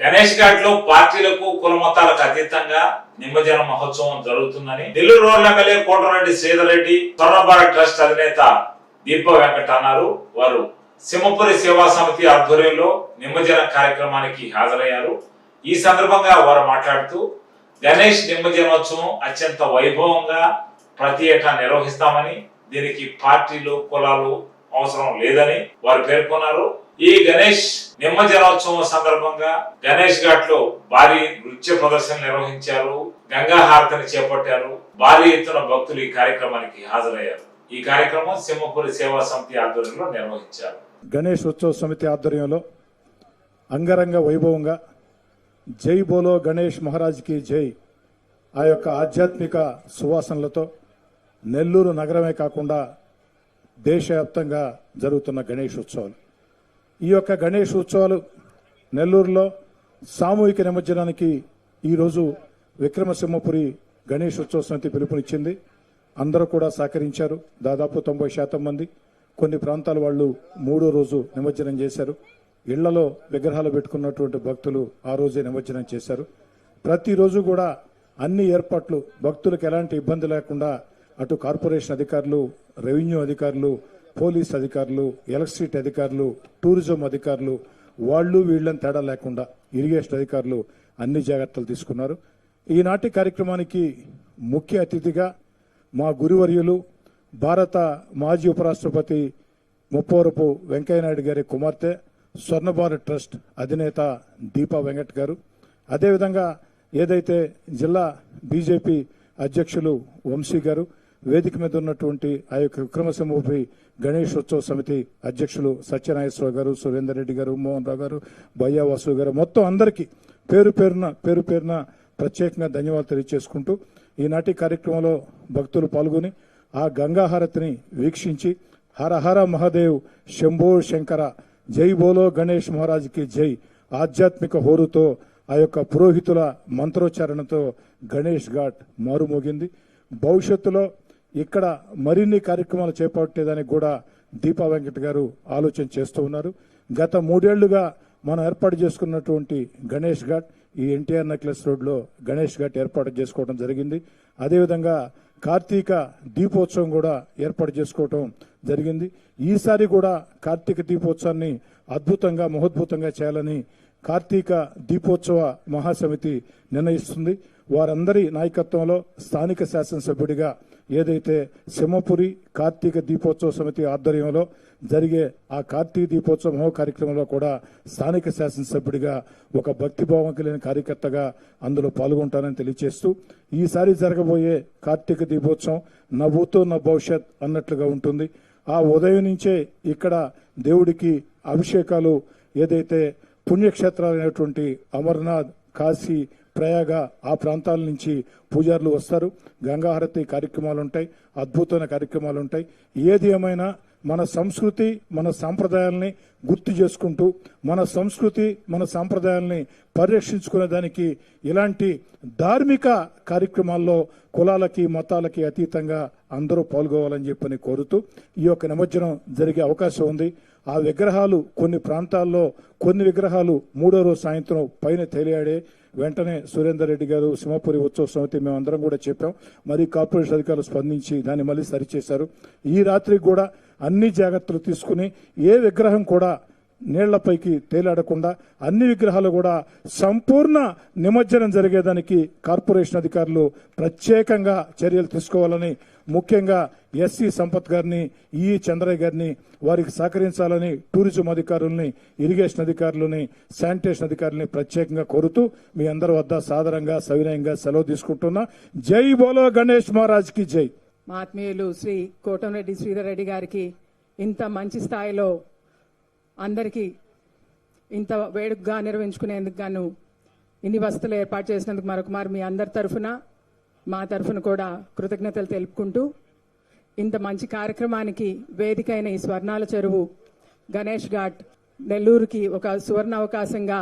గణేష్ ఘాట్ లో పార్టీలకు కుల మతాలకు అతీతంగా నిమజ్జన మహోత్సవం జరుగుతుందని Nellore rural MLA Kota Reddy Sridhar Reddy Swarna Bharat trust అధినేత దీప వెంకట అన్నారు. వారు సింహపురి సేవా సమితి ఆధ్వర్యంలో నిమజ్జన కార్యక్రమానికి హాజరయ్యారు. ఈ సందర్భంగా వారు మాట్లాడుతూ గణేష్ నిమజ్జనోత్సవం అత్యంత వైభవంగా ప్రతి ఏటా నిర్వహిస్తామని, దీనికి పార్టీలు కులాలు అవసరం లేదని వారు పేర్కొన్నారు. ఈ గణేష్ నిమజ్జనోత్సవం సందర్భంగా గణేష్ ఘాట్ లో భారీ నృత్య ప్రదర్శన నిర్వహించారు. గంగా హారతిని చేపట్టారు. భారీ ఎత్తున భక్తులు ఈ కార్యక్రమానికి హాజరయ్యారు. ఈ కార్యక్రమం సింహపురి సేవా సమితి ఆధ్వర్యంలో నిర్వహించారు. గణేష్ ఉత్సవ సమితి ఆధ్వర్యంలో అంగరంగ వైభవంగా జై బోలో గణేష్ మహారాజ్కి జై ఆ యొక్క ఆధ్యాత్మిక సువాసనలతో నెల్లూరు నగరమే కాకుండా దేశవ్యాప్తంగా జరుగుతున్న గణేష్ ఉత్సవాలు. ఈ యొక్క గణేష్ ఉత్సవాలు నెల్లూరులో సామూహిక నిమజ్జనానికి ఈరోజు విక్రమసింహపురి గణేష్ ఉత్సవ సమితి పిలుపునిచ్చింది. అందరూ కూడా సహకరించారు. దాదాపు 90% మంది. కొన్ని ప్రాంతాల వాళ్ళు 3వ రోజు నిమజ్జనం చేశారు. ఇళ్లలో విగ్రహాలు పెట్టుకున్నటువంటి భక్తులు ఆ రోజే నిమజ్జనం చేశారు. ప్రతిరోజు కూడా అన్ని ఏర్పాట్లు భక్తులకు ఎలాంటి ఇబ్బంది లేకుండా అటు కార్పొరేషన్ అధికారులు, రెవెన్యూ అధికారులు, పోలీస్ అధికారులు, ఎలక్ట్రిసిటీ అధికారులు, టూరిజం అధికారులు వాళ్ళు వీళ్ళని తేడా లేకుండా ఇరిగేషన్ అధికారులు అన్ని జాగ్రత్తలు తీసుకున్నారు. ఈనాటి కార్యక్రమానికి ముఖ్య అతిథిగా మా గురువర్యులు భారత మాజీ ఉపరాష్ట్రపతి ముప్పవరపు వెంకయ్యనాయుడు గారి కుమార్తె స్వర్ణభారత్ ట్రస్ట్ అధినేత దీపా వెంకట్ గారు, అదేవిధంగా ఏదైతే జిల్లా బీజేపీ అధ్యక్షులు వంశీ గారు, వేదిక మీద ఉన్నటువంటి ఆ యొక్క విక్రమసింహపురి గణేష్ ఉత్సవ సమితి అధ్యక్షులు సత్యనాగేశ్వరరావు గారు, సురేందర్ రెడ్డి గారు, మోహన్ రావు గారు, బయ్యా వాసు గారు, మొత్తం అందరికీ పేరు పేరున ప్రత్యేకంగా ధన్యవాదాలు తెలియజేసుకుంటూ ఈనాటి కార్యక్రమంలో భక్తులు పాల్గొని ఆ గంగాహారతిని వీక్షించి హర హర మహాదేవ్ శంభో శంకర జై బోలో గణేష్ మహారాజ్కి జై ఆధ్యాత్మిక హోరుతో ఆ యొక్క పురోహితుల మంత్రోచ్చారణతో గణేష్ ఘాట్ మారుమోగింది. భవిష్యత్తులో ఇక్కడ మరిన్ని కార్యక్రమాలు చేపట్టేదానికి కూడా దీపా వెంకట్ గారు ఆలోచన చేస్తూ ఉన్నారు. గత 3 ఏళ్లుగా మనం ఏర్పాటు చేసుకున్నటువంటి గణేష్ ఘాట్ ఈ ఎన్టీఆర్ నెక్లెస్ రోడ్లో గణేష్ ఘాట్ ఏర్పాటు చేసుకోవడం జరిగింది. అదేవిధంగా కార్తీక దీపోత్సవం కూడా ఏర్పాటు చేసుకోవడం జరిగింది. ఈసారి కూడా కార్తీక దీపోత్సవాన్ని అద్భుతంగా మహోద్భుతంగా చేయాలని కార్తీక దీపోత్సవ మహాసమితి నిర్ణయిస్తుంది. వారందరి నాయకత్వంలో స్థానిక శాసనసభ్యుడిగా ఏదైతే సింహపురి కార్తీక దీపోత్సవ సమితి ఆధ్వర్యంలో జరిగే ఆ కార్తీక దీపోత్సవ మహో కార్యక్రమంలో కూడా స్థానిక శాసనసభ్యుడిగా ఒక భక్తిభావం కలిగిన కార్యకర్తగా అందులో పాల్గొంటానని తెలియజేస్తూ ఈసారి జరగబోయే కార్తీక దీపోత్సవం నవ్వుతో నా భవిష్యత్ అన్నట్లుగా ఉంటుంది. ఆ ఉదయం నుంచే ఇక్కడ దేవుడికి అభిషేకాలు ఏదైతే పుణ్యక్షేత్రాలైనటువంటి అమర్నాథ్, కాశీ, ప్రయాగ ఆ ప్రాంతాల నుంచి పూజారులు వస్తారు. గంగాహారతి కార్యక్రమాలు ఉంటాయి, అద్భుతమైన కార్యక్రమాలు ఉంటాయి. ఏది ఏమైనా మన సంస్కృతి మన సాంప్రదాయాల్ని గుర్తు చేసుకుంటూ మన సంస్కృతి మన సాంప్రదాయాల్ని పరిరక్షించుకునే దానికి ఇలాంటి ధార్మిక కార్యక్రమాల్లో కులాలకి మతాలకి అతీతంగా అందరూ పాల్గొవాలని చెప్పని కోరుతూ ఈ యొక్క నిమజ్జనం జరిగే అవకాశం ఉంది. ఆ విగ్రహాలు కొన్ని ప్రాంతాల్లో కొన్ని విగ్రహాలు 3వ రోజు సాయంత్రం పైన తేలియాడే వెంటనే సురేందర్ రెడ్డి గారు, సింహపురి ఉత్సవ సమితి మేమందరం కూడా చెప్పాం. మరి కార్పొరేషన్ అధికారులు స్పందించి దాన్ని మళ్ళీ సరిచేశారు. ఈ రాత్రికి కూడా అన్ని జాగ్రత్తలు తీసుకుని ఏ విగ్రహం కూడా నీళ్లపైకి తేలాడకుండా అన్ని విగ్రహాలు కూడా సంపూర్ణ నిమజ్జనం జరిగేదానికి కార్పొరేషన్ అధికారులు ప్రత్యేకంగా చర్యలు తీసుకోవాలని, ముఖ్యంగా ఎస్సీ సంపత్ గారిని, ఈ చంద్రయ్య గారిని వారికి సహకరించాలని టూరిజం అధికారుల్ని, ఇరిగేషన్ అధికారులని, శానిటేషన్ అధికారులని ప్రత్యేకంగా కోరుతూ మీ అందరి వద్ద సాదరంగా సవినయంగా సెలవు తీసుకుంటున్నా. జై బోలో గణేష్ మహారాజ్కి జై. మా ఆత్మీయులు శ్రీ కోటంరెడ్డి శ్రీధర్ రెడ్డి గారికి ఇంత మంచి స్థాయిలో అందరికీ ఇంత వేడుకగా నిర్వహించుకునేందుకు గాను ఇన్ని వసతులు ఏర్పాటు చేసినందుకు మరొకమారు మీ అందరి తరఫున మా తరఫున కూడా కృతజ్ఞతలు తెలుపుకుంటూ ఇంత మంచి కార్యక్రమానికి వేదికైన ఈ స్వర్ణాల చెరువు గణేష్ ఘాట్ నెల్లూరుకి ఒక సువర్ణ అవకాశంగా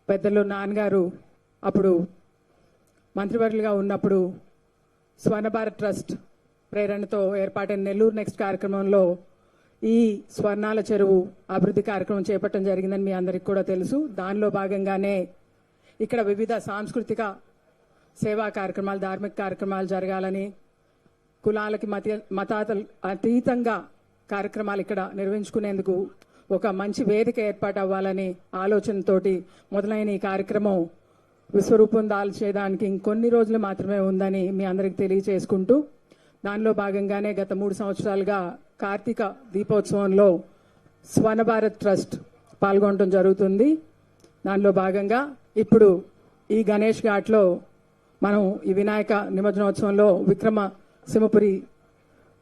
పెద్దలు నాన్నగారు అప్పుడు మంత్రివర్యులుగా ఉన్నప్పుడు స్వర్ణభారత్ ట్రస్ట్ ప్రేరణతో ఏర్పాటైన నెల్లూరు నెక్స్ట్ కార్యక్రమంలో ఈ స్వర్ణాల చెరువు అభివృద్ధి కార్యక్రమం చేపట్టడం జరిగిందని మీ అందరికీ కూడా తెలుసు. దానిలో భాగంగానే ఇక్కడ వివిధ సాంస్కృతిక సేవా కార్యక్రమాలు, ధార్మిక కార్యక్రమాలు జరగాలని, కులాలకి మతాల అతీతంగా కార్యక్రమాలు ఇక్కడ నిర్వహించుకునేందుకు ఒక మంచి వేదిక ఏర్పాటు అవ్వాలని ఆలోచనతోటి మొదలైన ఈ కార్యక్రమం విశ్వరూపం దాల్చేయడానికి ఇంకొన్ని రోజులు మాత్రమే ఉందని మీ అందరికి తెలియచేసుకుంటూ, దానిలో భాగంగానే గత 3 సంవత్సరాలుగా కార్తీక దీపోత్సవంలో స్వర్ణ భారత్ ట్రస్ట్ పాల్గొనడం జరుగుతుంది. దానిలో భాగంగా ఇప్పుడు ఈ గణేష్ ఘాట్లో మనం ఈ వినాయక నిమజ్జనోత్సవంలో విక్రమ సింహపురి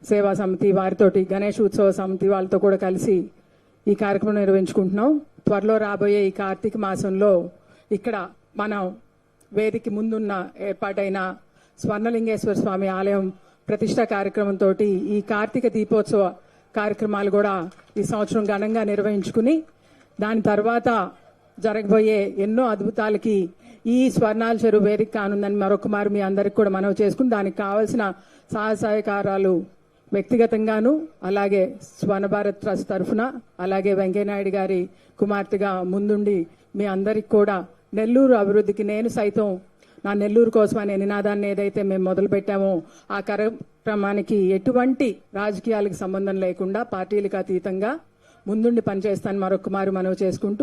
సేవా సమితి వారితోటి, గణేష్ ఉత్సవ సమితి వాళ్ళతో కూడా కలిసి ఈ కార్యక్రమం నిర్వహించుకుంటున్నాం. త్వరలో రాబోయే ఈ కార్తీక మాసంలో ఇక్కడ మనం వేదిక ముందున్న ఏర్పాటైన స్వర్ణలింగేశ్వర స్వామి ఆలయం ప్రతిష్ట కార్యక్రమంతో ఈ కార్తీక దీపోత్సవ కార్యక్రమాలు కూడా ఈ సంవత్సరం ఘనంగా నిర్వహించుకుని, దాని తర్వాత జరగబోయే ఎన్నో అద్భుతాలకి ఈ స్వర్ణాల చెరువు వేదిక కానుందని మరొక మారు మీ అందరికి కూడా మనవి చేసుకుని, దానికి కావాల్సిన సహాయకారాలు వ్యక్తిగతంగాను, అలాగే స్వర్ణ భారత్ ట్రస్ట్ తరఫున, అలాగే వెంకయ్యనాయుడు గారి కుమార్తెగా ముందుండి మీ అందరికి కూడా నెల్లూరు అభివృద్ధికి, నేను సైతం నా నెల్లూరు కోసం అనే నినాదాన్ని ఏదైతే మేము మొదలు పెట్టామో ఆ కార్యక్రమానికి ఎటువంటి రాజకీయాలకు సంబంధం లేకుండా పార్టీలకు అతీతంగా ముందుండి పనిచేస్తాను మరొక మారు మనవి చేసుకుంటూ